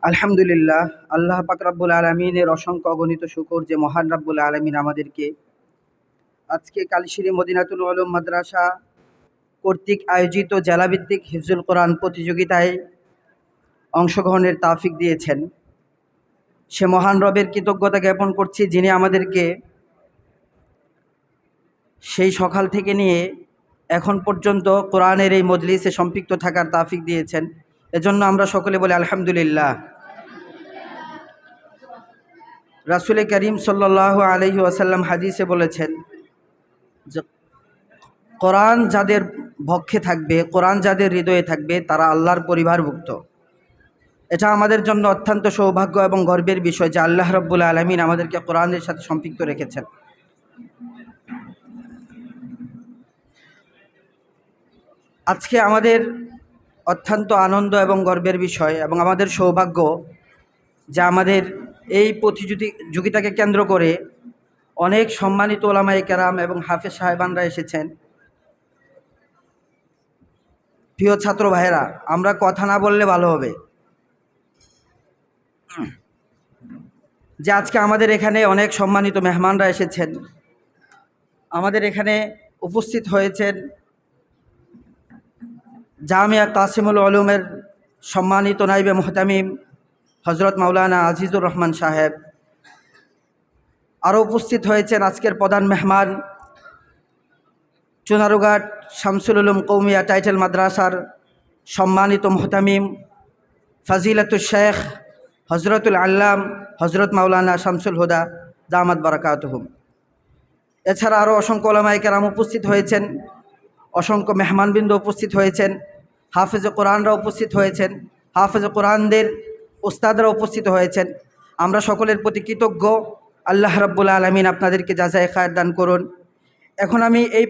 আলহামদুলিল্লাহ, আল্লাহ পাক রব্বুল আলামিনের অসংখ্য অগণিত শুকর যে মহান রব্বুল আলামিন আমাদেরকে আজকে কালশিরি মদিনাতুল উলুম মাদ্রাসা কর্তৃক আয়োজিত জেলাভিত্তিক হিফজুল কোরআন প্রতিযোগিতায় অংশগ্রহণের তৌফিক দিয়েছেন। সে মহান রবের কৃতজ্ঞতা জ্ঞাপন করছি, যিনি আমাদেরকে সেই সকাল থেকে নিয়ে এখন পর্যন্ত কোরআনের এই মজলিসে সম্পৃক্ত থাকার তৌফিক দিয়েছেন। এজন্য আমরা সকলে বলি আলহামদুলিল্লাহ। রাসূল করিম সাল্লাল্লাহু আলাইহি ওয়াসাল্লাম হাদিসে বলেছেন যে কোরআন যাদের বক্ষে থাকবে, কোরআন যাদের হৃদয়ে থাকবে, তারা আল্লাহর পরিবারভুক্ত। এটা আমাদের জন্য অত্যন্ত সৌভাগ্য এবং গর্বের বিষয় যে আল্লাহ রাব্বুল আলামিন আমাদেরকে কোরআনের সাথে সম্পৃক্ত রেখেছেন। আজকে আমাদের অত্যন্ত আনন্দ এবং গর্বের বিষয় এবং আমাদের সৌভাগ্য যে আমাদের এই প্রতিযোগিতাকে কেন্দ্র করে অনেক সম্মানিত ওলামায়ে কেরাম এবং হাফেজ সাহেবানরা এসেছেন। প্রিয় ছাত্র ভাইয়েরা, আমরা কথা না বললে ভালো হবে যে আজকে আমাদের এখানে অনেক সম্মানিত মেহমানরা এসেছেন। আমাদের এখানে উপস্থিত হয়েছেন জামিয়া কাসিমুল উলুমের সম্মানিত নাইবে মুহতামিম হজরত মাওলানা আজিজুর রহমান সাহেব। আরও উপস্থিত হয়েছেন আজকের প্রধান মেহমান চুনারুঘাট শামসুল উলুম কৌমিয়া টাইটেল মাদ্রাসার সম্মানিত মুহতামিম ফাজিলাতুল শেখ হজরতুল আল্লাম হজরত মাওলানা শামসুল হুদা দামাত বারাকাতুহুম। এছাড়া আরও অসংখ্য ওলামায়ে কেরাম উপস্থিত হয়েছেন, অসংখ্য মেহমানবৃন্দ উপস্থিত হয়েছেন, হাফেজে কোরআনরা উপস্থিত হয়েছেন, হাফেজে কোরআনদের উস্তাদরা উপস্থিত হয়েছেন। আমরা সকলের প্রতি কৃতজ্ঞ। আল্লাহ রাব্বুল আলামিন আপনাদেরকে জাযায়ে খায়ের দান করুন। এখন আমি এই